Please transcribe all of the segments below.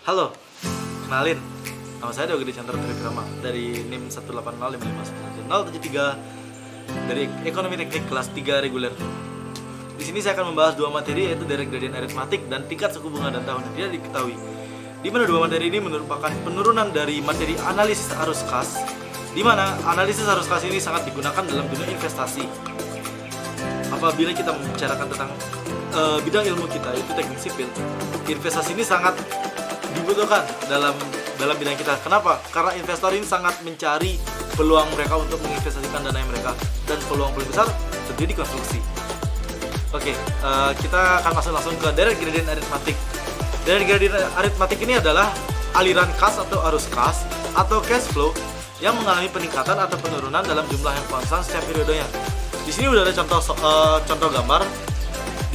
Halo, kenalin. Nama saya Dewa Gede Chandra Trikrama dari NIM 180559073 dari Ekonomi Teknik kelas 3 reguler. Di sini saya akan membahas dua materi, yaitu direct gradient aritmatik dan tingkat suku bunga dan tahun yang tidak diketahui. Di mana dua materi ini merupakan penurunan dari materi analisis arus kas, di mana analisis arus kas ini sangat digunakan dalam dunia investasi. Apabila kita membicarakan tentang bidang ilmu kita, yaitu teknik sipil, investasi ini sangat dibutuhkan dalam bidang kita. Kenapa? Karena investor ini sangat mencari peluang mereka untuk menginvestasikan dana mereka, dan peluang paling besar terjadi konstruksi. Oke, kita akan masuk langsung ke direct gradient arithmetic. Direct gradient arithmetic ini adalah aliran kas atau arus kas atau cash flow yang mengalami peningkatan atau penurunan dalam jumlah yang konstan setiap periodenya. Di sini udah ada contoh gambar,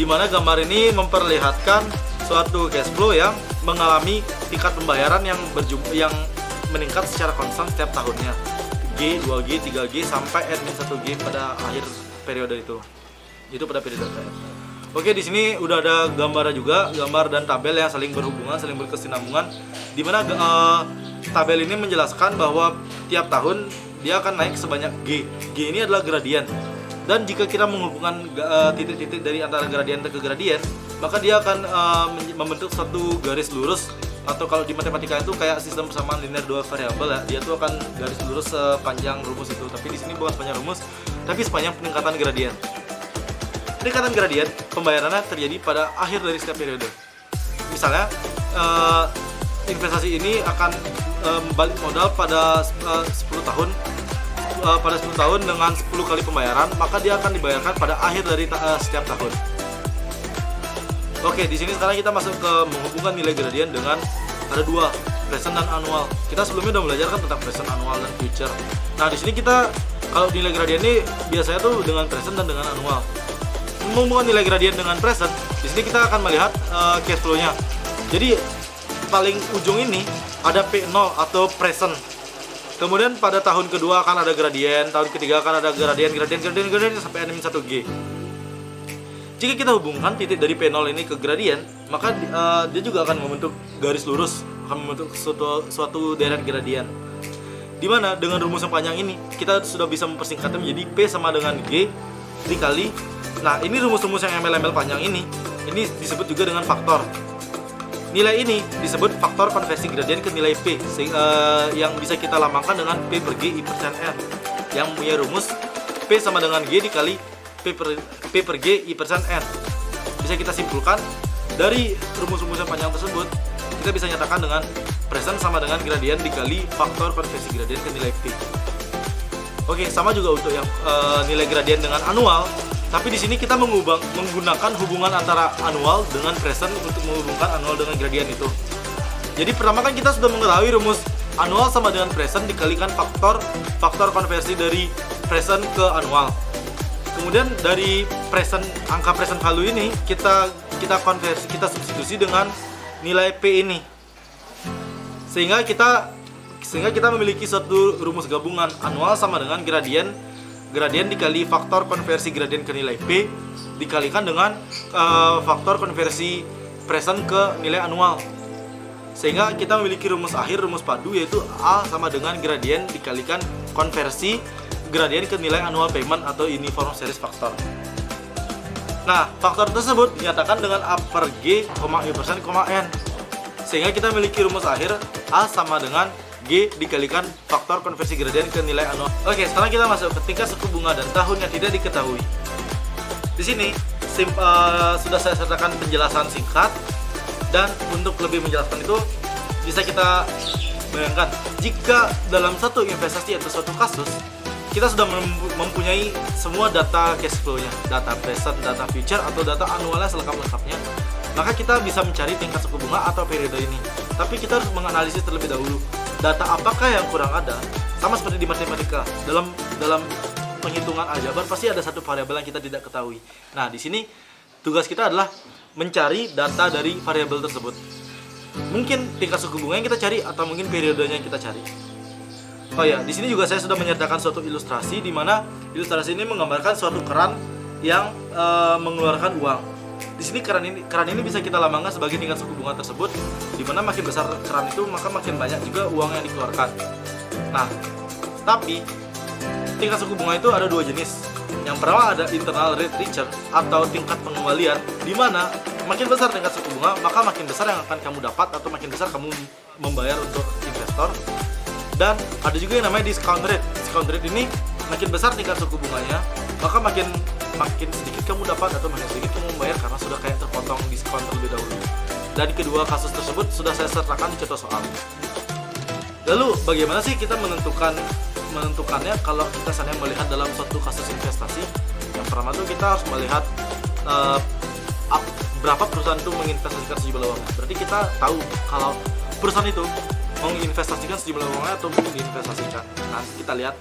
di mana gambar ini memperlihatkan suatu cash flow yang mengalami tingkat pembayaran yang meningkat secara konstan setiap tahunnya. G, 2G, 3G sampai N-1G pada akhir periode itu. Itu pada periode saya. Oke, di sini udah ada gambar juga, gambar dan tabel yang saling berhubungan, saling berkesinambungan, di mana tabel ini menjelaskan bahwa tiap tahun dia akan naik sebanyak G. G ini adalah gradien. Dan jika kita menghubungkan titik-titik dari antara gradien ke gradien, maka dia akan membentuk satu garis lurus, atau kalau di matematika itu kayak sistem persamaan linear dua variabel ya, dia tuh akan garis lurus sepanjang rumus itu. Tapi di sini bukan sepanjang rumus, tapi sepanjang peningkatan gradien. Peningkatan gradien pembayarannya terjadi pada akhir dari setiap periode. Misalnya investasi ini akan balik modal pada 10 tahun. Pada 10 tahun dengan 10 kali pembayaran, maka dia akan dibayarkan pada akhir dari setiap tahun. Oke, di sini sekarang kita masuk ke menghubungkan nilai gradien dengan ada dua, present dan annual. Kita sebelumnya udah belajar kan tentang present, annual, dan future. Nah, di sini kita kalau nilai gradien ini biasanya tuh dengan present dan dengan annual. Menghubungkan nilai gradien dengan present, di sini kita akan melihat cash flow-nya. Jadi paling ujung ini ada P0 atau present. Kemudian pada tahun kedua akan ada gradien, tahun ketiga akan ada gradien sampai N-1G. Jika kita hubungkan titik dari P0 ini ke gradien, maka dia juga akan membentuk garis lurus, akan membentuk suatu direct gradien. Dimana dengan rumus yang panjang ini, kita sudah bisa mempersingkatnya menjadi P sama dengan G dikali. Nah, ini rumus-rumus yang embel-embel panjang ini disebut juga dengan faktor. Nilai ini disebut faktor konversi gradien ke nilai P, yang bisa kita lambangkan dengan P per G I persen N, yang punya rumus P sama dengan G dikali P per G I persen N. Bisa kita simpulkan dari rumus-rumus yang panjang tersebut, kita bisa nyatakan dengan present sama dengan gradien dikali faktor konversi gradien ke nilai P. Oke, sama juga untuk yang nilai gradien dengan annual. Tapi di sini kita menggunakan hubungan antara annual dengan present untuk menghubungkan annual dengan gradien itu. Jadi pertama kan kita sudah mengetahui rumus annual sama dengan present dikalikan faktor konversi dari present ke annual. Kemudian dari angka present value ini kita substitusi dengan nilai P ini. Sehingga kita memiliki suatu rumus gabungan annual sama dengan gradien dikali faktor konversi gradien ke nilai P dikalikan dengan faktor konversi present ke nilai annual. Sehingga kita memiliki rumus akhir, rumus padu, yaitu A sama dengan gradien dikalikan konversi gradien ke nilai annual payment atau uniform series factor. Nah, faktor tersebut dinyatakan dengan A per G, I persen, N. Sehingga kita memiliki rumus akhir A sama dengan G dikalikan faktor konversi gradien ke nilai annual. Oke, sekarang kita masuk ke tingkat suku bunga dan tahun yang tidak diketahui. Di sini sudah saya sertakan penjelasan singkat, dan untuk lebih menjelaskan itu bisa kita bayangkan jika dalam satu investasi atau suatu kasus kita sudah mempunyai semua data cash flow-nya, data present, data future, atau data annualnya selengkap-lengkapnya, maka kita bisa mencari tingkat suku bunga atau periode ini. Tapi kita harus menganalisis terlebih dahulu data apakah yang kurang ada. Sama seperti di matematika, dalam penghitungan aljabar pasti ada satu variabel yang kita tidak ketahui. Nah, di sini tugas kita adalah mencari data dari variabel tersebut. Mungkin tingkat suku bunga yang kita cari, atau mungkin periodenya yang kita cari. Oh ya, di sini juga saya sudah menyertakan suatu ilustrasi, di mana ilustrasi ini menggambarkan suatu keran yang mengeluarkan uang. Di sini keran ini bisa kita lambangkan sebagai tingkat suku bunga tersebut, di mana makin besar keran itu maka makin banyak juga uang yang dikeluarkan. Nah, tapi tingkat suku bunga itu ada dua jenis. Yang pertama ada internal rate return atau tingkat pengembalian, di mana makin besar tingkat suku bunga maka makin besar yang akan kamu dapat atau makin besar kamu membayar untuk investor. Dan ada juga yang namanya discount rate. Discount rate ini makin besar tingkat suku bunganya maka makin sedikit kamu dapat atau makin sedikit kamu membayar karena sudah kayak terpotong diskon terlebih dahulu. Dan kedua kasus tersebut sudah saya sertakan di contoh soal. Lalu bagaimana sih kita menentukannya kalau kita sedang melihat dalam suatu kasus investasi? Yang pertama tuh kita harus melihat berapa perusahaan itu menginvestasikan sejumlah uangnya. Berarti kita tahu kalau perusahaan itu menginvestasikan sejumlah uangnya atau belum diinvestasikan. Nah, kita lihat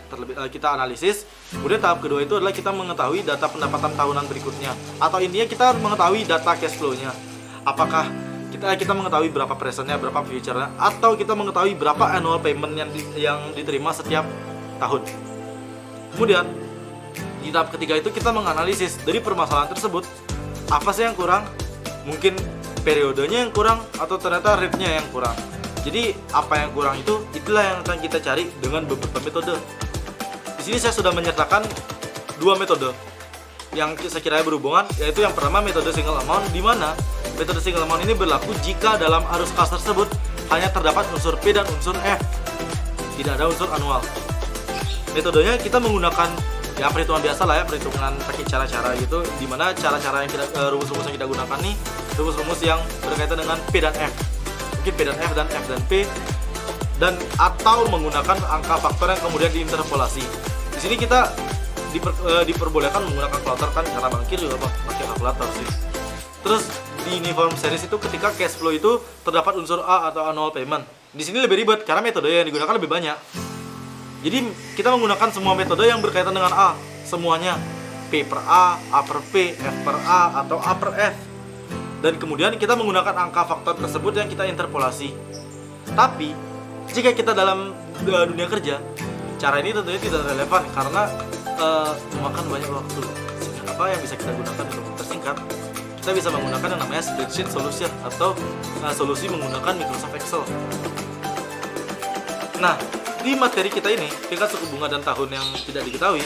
kita analisis. Kemudian tahap kedua itu adalah kita mengetahui data pendapatan tahunan berikutnya. Atau intinya kita mengetahui data cash flow-nya. Apakah kita mengetahui berapa presentnya, berapa future-nya, atau kita mengetahui berapa annual payment yang diterima setiap tahun. Kemudian di tahap ketiga itu kita menganalisis dari permasalahan tersebut, apa sih yang kurang? Mungkin periodenya yang kurang atau ternyata rate-nya yang kurang. Jadi apa yang kurang itulah yang akan kita cari dengan beberapa metode. Di sini saya sudah menyertakan dua metode yang saya kira berhubungan, yaitu yang pertama metode single amount, di mana metode single amount ini berlaku jika dalam arus kas tersebut hanya terdapat unsur P dan unsur F, tidak ada unsur anual. Metodenya kita menggunakan ya perhitungan biasa lah ya, perhitungan pakai cara-cara gitu, di mana cara-cara yang rumus-rumus yang kita gunakan nih rumus-rumus yang berkaitan dengan P dan F. Mungkin P dan F dan F dan P, dan atau menggunakan angka faktor yang kemudian diinterpolasi. Di sini kita diperbolehkan menggunakan kalkulator kan, karena bankir juga pakai kalkulator sih. Terus di uniform series itu ketika cash flow itu terdapat unsur A atau annual payment. Di sini lebih ribet karena metode yang digunakan lebih banyak. Jadi kita menggunakan semua metode yang berkaitan dengan A, semuanya P per A per P, F per A atau A per F. Dan kemudian kita menggunakan angka faktor tersebut yang kita interpolasi. Tapi jika kita dalam dunia kerja, cara ini tentunya tidak relevan karena memakan banyak waktu. Sehingga apa yang bisa kita gunakan untuk tersingkat? Kita bisa menggunakan yang namanya spreadsheet solution atau solusi menggunakan Microsoft Excel. Nah, di materi kita ini, tingkat suku bunga dan tahun yang tidak diketahui,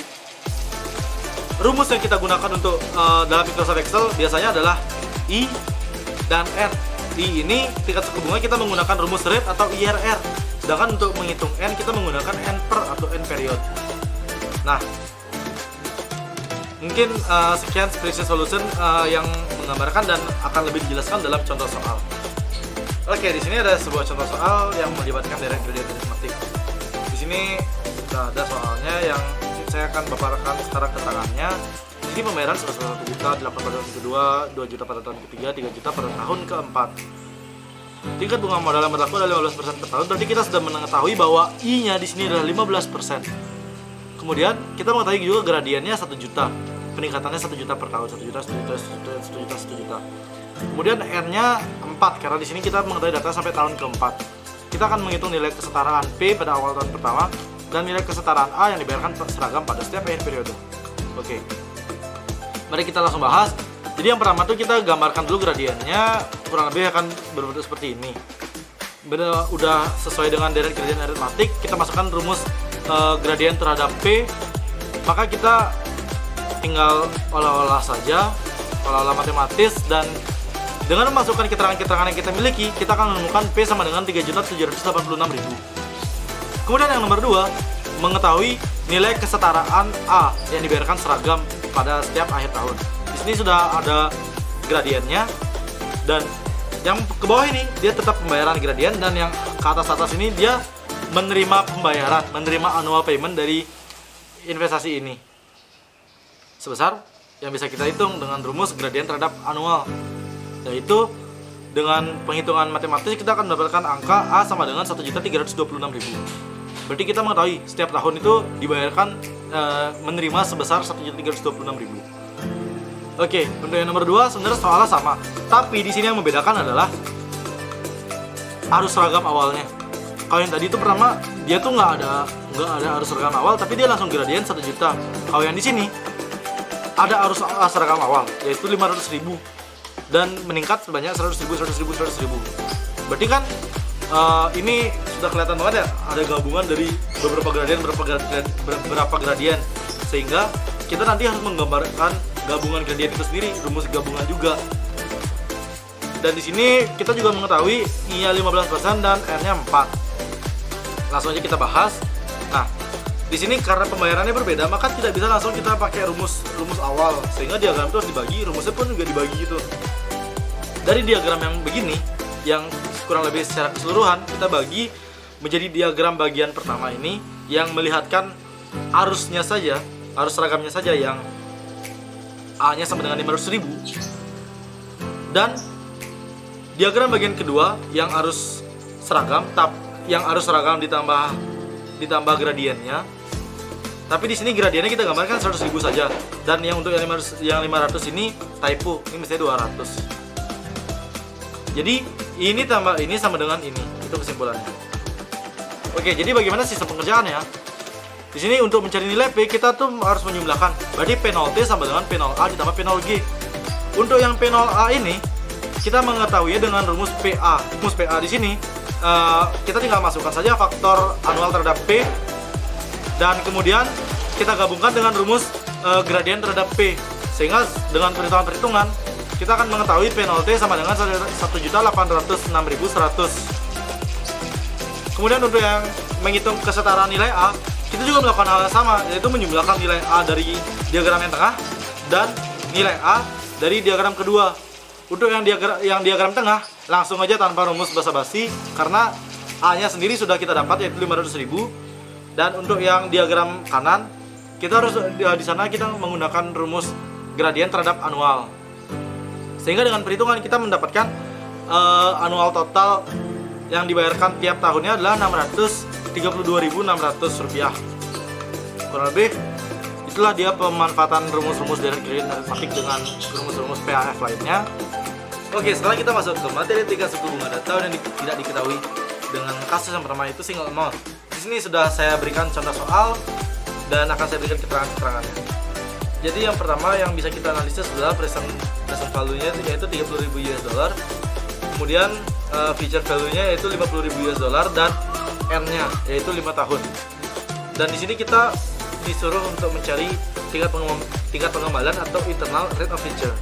rumus yang kita gunakan untuk dalam Microsoft Excel biasanya adalah I dan R. I ini tingkat suku bunga kita menggunakan rumus rate atau IRR. Sedangkan untuk menghitung N kita menggunakan N per atau N period. Nah, mungkin sekian spreadsheet solution yang menggambarkan dan akan lebih dijelaskan dalam contoh soal. Oke, di sini ada sebuah contoh soal yang melibatkan direct gradient arithmetic. Di sini sudah ada soalnya yang saya akan paparkan secara keterangannya. Jadi pembayaran sebesar 1 juta, 8 pada tahun kedua, 2 juta pada tahun ketiga, 3 juta pada tahun keempat. Tingkat bunga modal yang berlaku adalah 15% per tahun. Berarti kita sudah mengetahui bahwa I-nya di sini adalah 15%. Kemudian kita mengetahui juga gradiennya 1 juta. Peningkatannya 1 juta per tahun, 1 juta, 1 juta, 1 juta, 1 juta, 1 juta. Kemudian R-nya 4 karena di sini kita mengetahui data sampai tahun keempat. Kita akan menghitung nilai kesetaraan P pada awal tahun pertama dan nilai kesetaraan A yang dibayarkan seragam pada setiap akhir periode. Oke. Mari kita langsung bahas. Jadi yang pertama tuh kita gambarkan dulu gradiennya, kurang lebih akan berbentuk seperti ini. Udah sesuai dengan direct gradient arithmetic, kita masukkan rumus gradien terhadap P, maka kita tinggal olah-olah saja, olah-olah matematis, dan dengan memasukkan keterangan-keterangan yang kita miliki, kita akan menemukan P sama dengan 3.786.000. Kemudian yang nomor 2, mengetahui nilai kesetaraan A yang dibayarkan seragam pada setiap akhir tahun. Di sini sudah ada gradiennya, dan yang ke bawah ini dia tetap pembayaran gradien, dan yang ke atas ini dia menerima pembayaran, menerima annual payment dari investasi ini sebesar yang bisa kita hitung dengan rumus gradien terhadap annual, yaitu dengan penghitungan matematis kita akan mendapatkan angka A sama dengan 1.326.000. Berarti kita mengetahui setiap tahun itu dibayarkan menerima sebesar 1.326.000. Oke, untuk yang nomor 2 sebenarnya soalnya sama, tapi di sini yang membedakan adalah arus seragam awalnya. Kalau yang tadi itu pertama dia tuh nggak ada arus seragam awal, tapi dia langsung gradien 1 juta. Kalau yang di sini ada arus seragam awal, yaitu 500.000, dan meningkat sebanyak 100.000. Berarti kan ini sudah kelihatan banget ya, ada gabungan dari beberapa gradien, sehingga kita nanti harus menggambarkan gabungan gradien itu sendiri, rumus gabungan juga. Dan di sini kita juga mengetahui I-nya 15% dan R-nya 4. Langsung aja kita bahas. Nah, di sini karena pembayarannya berbeda, maka tidak bisa langsung kita pakai rumus awal, sehingga diagram itu harus dibagi, rumusnya pun juga dibagi gitu. Dari diagram yang begini, yang kurang lebih secara keseluruhan, kita bagi menjadi diagram bagian pertama ini yang melihatkan arusnya saja, arus seragamnya saja yang A-nya sama dengan 500.000, dan diagram bagian kedua yang arus seragam, ditambah gradiennya. Tapi di sini gradiennya kita gambarkan 100.000 saja, dan yang untuk yang 500 ini typo, ini mestinya 200. Jadi ini tambah ini sama dengan ini, itu kesimpulannya. Oke, jadi bagaimana sistem pengerjaannya? Di sini untuk mencari nilai P kita tuh harus menjumlahkan. Berarti P0T sama dengan P0A ditambah P0G. Untuk yang P0A ini kita mengetahuinya dengan rumus PA. Rumus PA di sini kita tinggal masukkan saja faktor anual terhadap P, dan kemudian kita gabungkan dengan rumus gradien terhadap P, sehingga dengan perhitungan kita akan mengetahui P0T sama dengan 1.806.100. Kemudian untuk yang menghitung kesetaraan nilai A, kita juga melakukan hal yang sama, yaitu menjumlahkan nilai A dari diagram yang tengah dan nilai A dari diagram kedua. Untuk yang diagram tengah, langsung aja tanpa rumus basa-basi, karena A-nya sendiri sudah kita dapat, yaitu 500.000. Dan untuk yang diagram kanan, kita harus di sana kita menggunakan rumus gradien terhadap anual, sehingga dengan perhitungan kita mendapatkan anual total yang dibayarkan tiap tahunnya adalah Rp632.600. Kurang lebih itulah dia pemanfaatan rumus-rumus dari gradient aritmatik dengan rumus-rumus PAF lainnya. Oke, setelah kita masuk ke materi 3 suku bunga data yang tidak diketahui dengan kasus yang pertama, itu single amount. Di sini sudah saya berikan contoh soal dan akan saya berikan keterangan-keterangannya. Jadi yang pertama yang bisa kita analisis adalah present value-nya yaitu $30.000. Kemudian future value-nya yaitu $50.000 dan N-nya yaitu 5 tahun. Dan di sini kita disuruh untuk mencari tingkat pengembalian atau internal rate of return.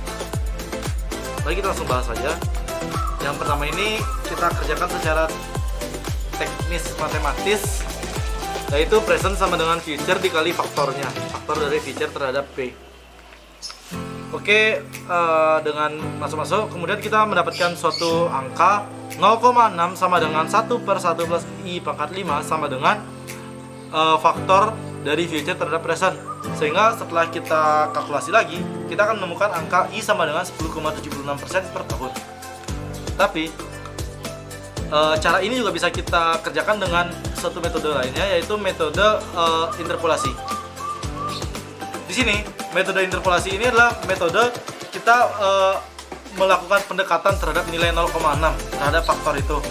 Mari kita langsung bahas saja. Yang pertama ini kita kerjakan secara teknis matematis, yaitu present sama dengan future dikali faktornya, faktor dari future terhadap P. Oke, dengan masuk-masuk, kemudian kita mendapatkan suatu angka 0,6 sama dengan 1/1 plus I pangkat 5 sama dengan faktor dari future terhadap present. Sehingga setelah kita kalkulasi lagi, kita akan menemukan angka I sama dengan 10,76% per tahun. Tapi cara ini juga bisa kita kerjakan dengan satu metode lainnya, yaitu metode interpolasi. Di sini metode interpolasi ini adalah metode kita melakukan pendekatan terhadap nilai 0,6 terhadap faktor itu.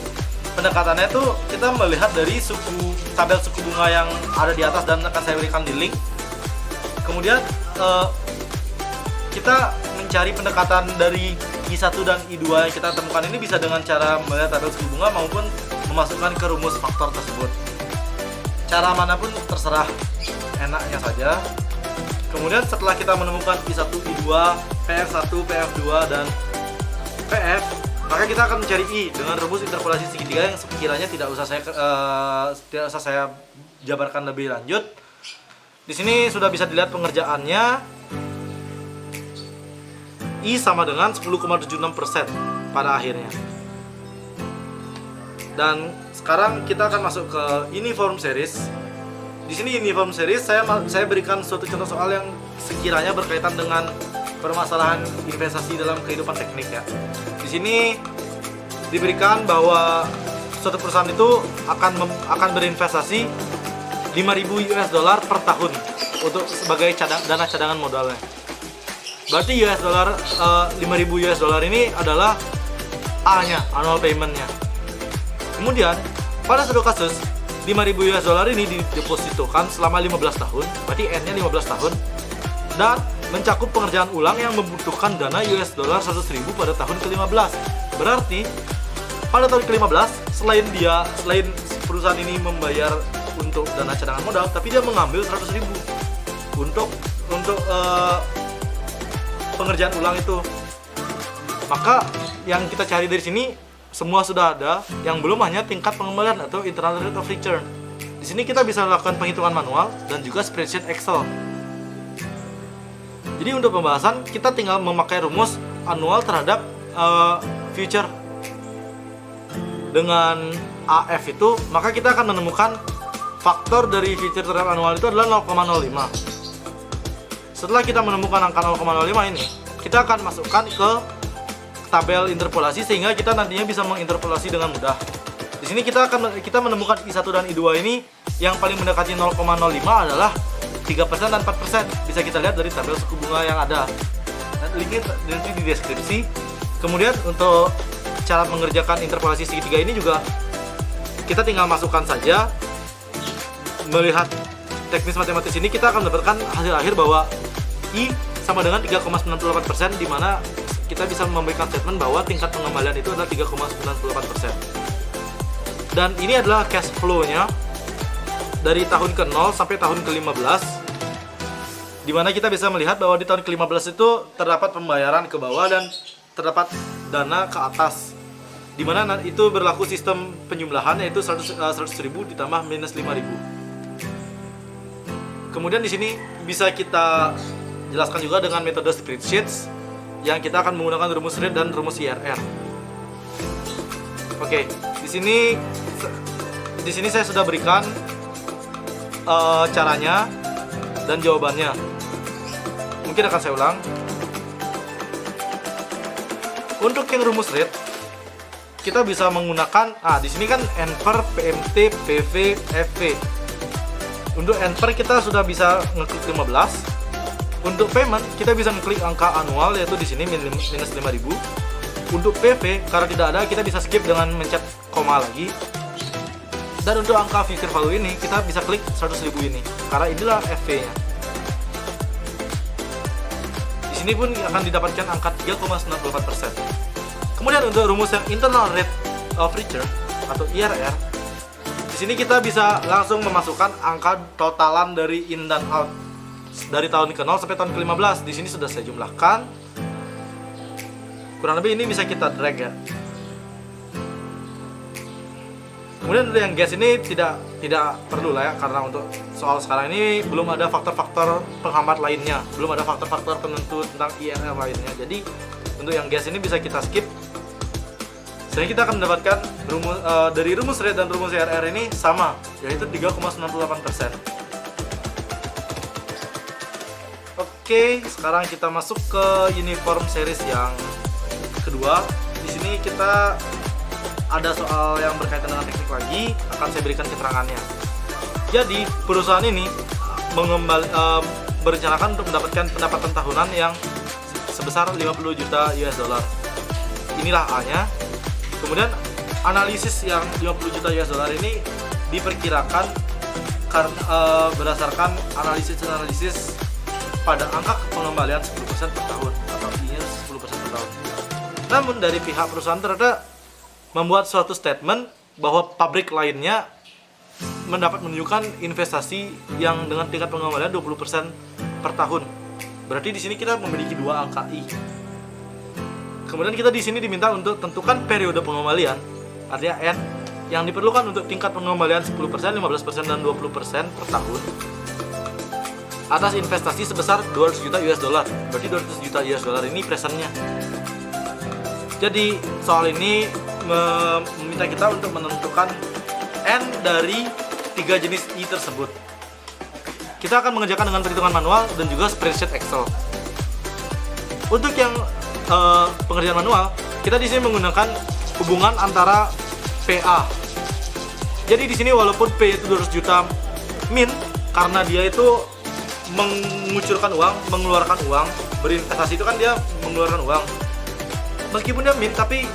Pendekatannya itu kita melihat dari tabel suku bunga yang ada di atas dan akan saya berikan di link. Kemudian kita mencari pendekatan dari I1 dan I2 yang kita temukan ini bisa dengan cara melihat tabel suku bunga maupun memasukkan ke rumus faktor tersebut. Cara manapun terserah, enaknya saja. Kemudian setelah kita menemukan I1, I2, PF1, PF2 dan PF, maka kita akan mencari I dengan rumus interpolasi segitiga yang sekiranya tidak usah saya jabarkan lebih lanjut. Di sini sudah bisa dilihat pengerjaannya. I sama dengan 10,76% pada akhirnya. Dan sekarang kita akan masuk ke uniform series. Di sini uniform series saya berikan suatu contoh soal yang sekiranya berkaitan dengan permasalahan investasi dalam kehidupan teknik ya. Di sini diberikan bahwa suatu perusahaan itu akan berinvestasi $5.000 per tahun untuk sebagai dana cadangan modalnya. Berarti $5.000 ini adalah A-nya, annual payment-nya. Kemudian pada suatu kasus $5.000 ini didepositokan selama 15 tahun, berarti N-nya 15 tahun, dan mencakup pengerjaan ulang yang membutuhkan dana US dollar 100.000 pada tahun ke-15. Berarti pada tahun ke-15 selain perusahaan ini membayar untuk dana cadangan modal, tapi dia mengambil 100.000 untuk pengerjaan ulang itu. Maka yang kita cari dari sini semua sudah ada, yang belum hanya tingkat pengembalian atau internal rate of return. Di sini kita bisa melakukan penghitungan manual dan juga spreadsheet Excel. Jadi untuk pembahasan kita tinggal memakai rumus anual terhadap future. Dengan AF itu, maka kita akan menemukan faktor dari future terhadap anual itu adalah 0,05. Setelah kita menemukan angka 0,05 ini, kita akan masukkan ke tabel interpolasi sehingga kita nantinya bisa menginterpolasi dengan mudah. Di sini kita menemukan I1 dan I2 ini yang paling mendekati 0,05 adalah 3% dan 4%. Bisa kita lihat dari tabel suku bunga yang ada. Linknya nanti di deskripsi. Kemudian untuk cara mengerjakan interpolasi segitiga ini juga kita tinggal masukkan saja. Melihat teknis matematis ini kita akan mendapatkan hasil akhir bahwa I sama dengan 3,98%, di mana kita bisa memberikan statement bahwa tingkat pengembalian itu adalah 3,98%. Dan ini adalah cash flow-nya dari tahun ke-0 sampai tahun ke-15, di mana kita bisa melihat bahwa di tahun ke-15 itu terdapat pembayaran ke bawah dan terdapat dana ke atas, di mana itu berlaku sistem penjumlahan yaitu 100.000 ditambah minus 5.000. Kemudian di sini bisa kita jelaskan juga dengan metode spreadsheets yang kita akan menggunakan rumus rate dan rumus IRR. Oke, di sini saya sudah berikan caranya dan jawabannya. Mungkin akan saya ulang. Untuk yang rumus rate, kita bisa menggunakan di sini kan NPER, PMT, PV, FV. Untuk NPER kita sudah bisa ngeklik 15. Untuk payment kita bisa ngeklik angka anual yaitu di sini minus 5.000. Untuk PV karena tidak ada kita bisa skip dengan mencet koma lagi. Dan untuk angka future value ini kita bisa klik 100.000 ini karena inilah FV-nya. Di sini pun akan didapatkan angka 3,98%. Kemudian untuk rumus yang internal rate of return atau IRR, di sini kita bisa langsung memasukkan angka totalan dari in dan out dari tahun ke-0 sampai tahun ke-15. Di sini sudah saya jumlahkan. Kurang lebih ini bisa kita drag ya. Kemudian untuk yang gas ini tidak perlu lah ya, karena untuk soal sekarang ini belum ada faktor-faktor penghambat lainnya, belum ada faktor-faktor penentu tentang IRR lainnya. Jadi untuk yang gas ini bisa kita skip. Sehingga kita akan mendapatkan dari rumus rate dan rumus IRR ini sama, yaitu 3,98%. Oke, sekarang kita masuk ke uniform series yang kedua. Di sini kita ada soal yang berkaitan dengan teknik lagi, akan saya berikan keterangannya. Jadi perusahaan ini berencanakan untuk mendapatkan pendapatan tahunan yang sebesar 50 juta US dollar. Inilah A-nya. Kemudian analisis yang 50 juta US dollar ini diperkirakan berdasarkan analisis pada angka pengembalian 10% per tahun atau minus 10% per tahun. Namun dari pihak perusahaan ternyata membuat suatu statement bahwa pabrik lainnya menunjukkan investasi yang dengan tingkat pengembalian 20% per tahun. Berarti di sini kita memiliki dua angka I. Kemudian kita di sini diminta untuk tentukan periode pengembalian, artinya N, yang diperlukan untuk tingkat pengembalian 10%, 15% dan 20% per tahun atas investasi sebesar 200 juta US dollar. Berarti 200 juta US dollar ini presentnya. Jadi soal ini meminta kita untuk menentukan N dari 3 jenis I tersebut. Kita akan mengerjakan dengan perhitungan manual dan juga spreadsheet Excel. Untuk yang pengerjaan manual, kita di sini menggunakan hubungan antara PA. Jadi di sini walaupun P itu 200 juta min, karena dia itu mengucurkan uang, mengeluarkan uang, berinvestasi itu kan dia mengeluarkan uang. Meskipun dia min, tapi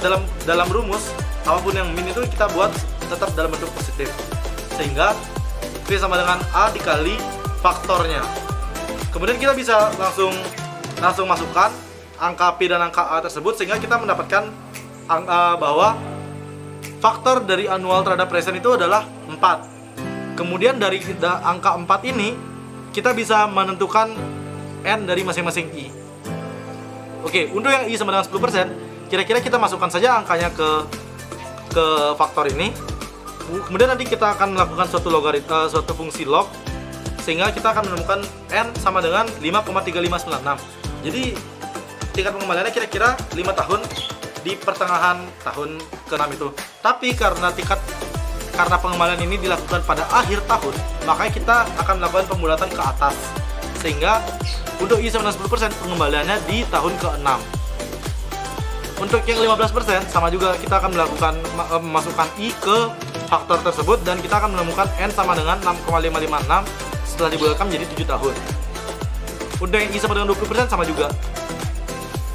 dalam rumus apapun yang min itu kita buat tetap dalam bentuk positif, sehingga P sama dengan A dikali faktornya. Kemudian kita bisa langsung langsung masukkan angka P dan angka A tersebut, sehingga kita mendapatkan bahwa faktor dari annual terhadap present itu adalah 4. Kemudian dari angka 4 ini kita bisa menentukan N dari masing-masing I. Oke, untuk yang I sama dengan 10%, kira-kira kita masukkan saja angkanya ke faktor ini. Kemudian nanti kita akan melakukan suatu fungsi log, sehingga kita akan menemukan N sama dengan 5,3596. Jadi tingkat pengembaliannya kira-kira 5 tahun di pertengahan tahun ke-6 itu. Tapi karena pengembalian ini dilakukan pada akhir tahun, makanya kita akan melakukan pembulatan ke atas. Sehingga untuk I sama dengan 10%, pengembaliannya di tahun ke-6. Untuk yang 15% sama juga, kita akan melakukan memasukkan I ke faktor tersebut dan kita akan menemukan N sama dengan 6,556 setelah dibulatkan menjadi 7 tahun. Untuk yang I sama dengan 20% sama juga.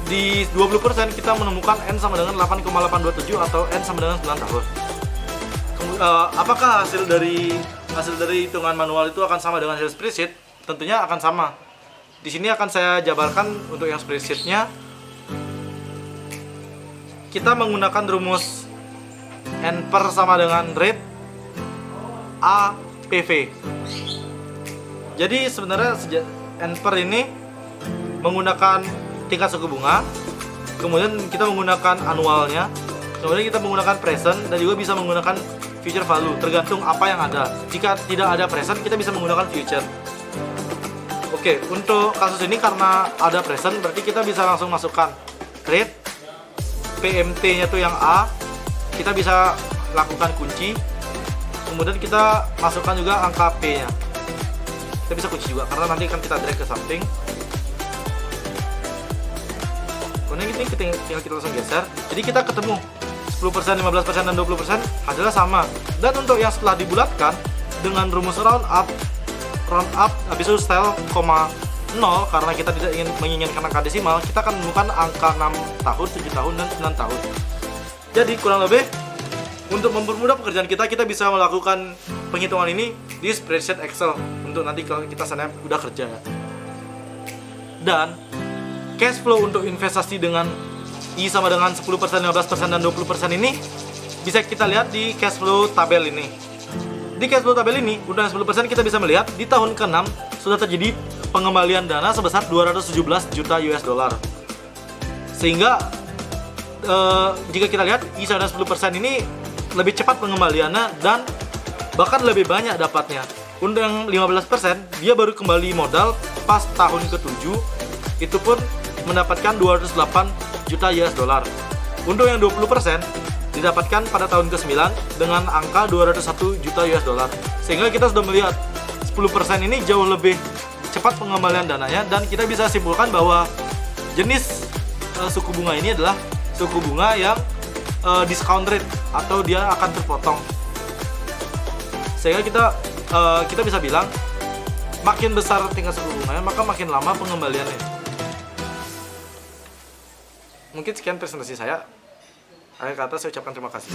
Di 20% kita menemukan N sama dengan 8,827 atau N sama dengan 9 tahun. Apakah hasil dari hitungan manual itu akan sama dengan hasil spreadsheet? Tentunya akan sama. Di sini akan saya jabarkan untuk yang spreadsheet-nya. Kita menggunakan rumus N per sama dengan rate A PV. Jadi sebenarnya N per ini menggunakan tingkat suku bunga, kemudian kita menggunakan annualnya, kemudian kita menggunakan present, dan juga bisa menggunakan future value, tergantung apa yang ada. Jika tidak ada present, kita bisa menggunakan future. Oke, untuk kasus ini karena ada present, berarti kita bisa langsung masukkan rate, PMT nya tuh yang A, kita bisa lakukan kunci, kemudian kita masukkan juga angka P nya, kita bisa kunci juga karena nanti akan kita drag ke samping. Kemudian ini tinggal kita langsung geser. Jadi kita ketemu 10%, 15%, dan 20% hasilnya sama. Dan untuk yang setelah dibulatkan dengan rumus round up habis itu style, 0, karena kita tidak menginginkan angka desimal, kita akan menemukan angka 6 tahun, 7 tahun, dan 9 tahun. Jadi kurang lebih untuk mempermudah pekerjaan kita bisa melakukan penghitungan ini di spreadsheet Excel untuk nanti kalau kita sana udah kerja. Dan cash flow untuk investasi dengan I sama dengan 10%, 15%, dan 20% ini bisa kita lihat di cash flow tabel ini. Di cash flow tabel ini, untuk 10% kita bisa melihat di tahun ke-6 sudah terjadi pengembalian dana sebesar 217 juta US dollar. Sehingga jika kita lihat I sama dengan 10% ini lebih cepat pengembaliannya dan bahkan lebih banyak dapatnya. Untuk yang 15%, dia baru kembali modal pas tahun ke-7, itu pun mendapatkan 208 juta US dollar. Untuk yang 20% didapatkan pada tahun ke-9 dengan angka 201 juta US dollar. Sehingga kita sudah melihat 10% ini jauh lebih cepat pengembalian dananya, dan kita bisa simpulkan bahwa jenis suku bunga ini adalah suku bunga yang discount rate atau dia akan terpotong. Sehingga kita bisa bilang makin besar tingkat suku bunganya, maka makin lama pengembaliannya. Mungkin sekian presentasi saya. Akhir kata saya ucapkan terima kasih.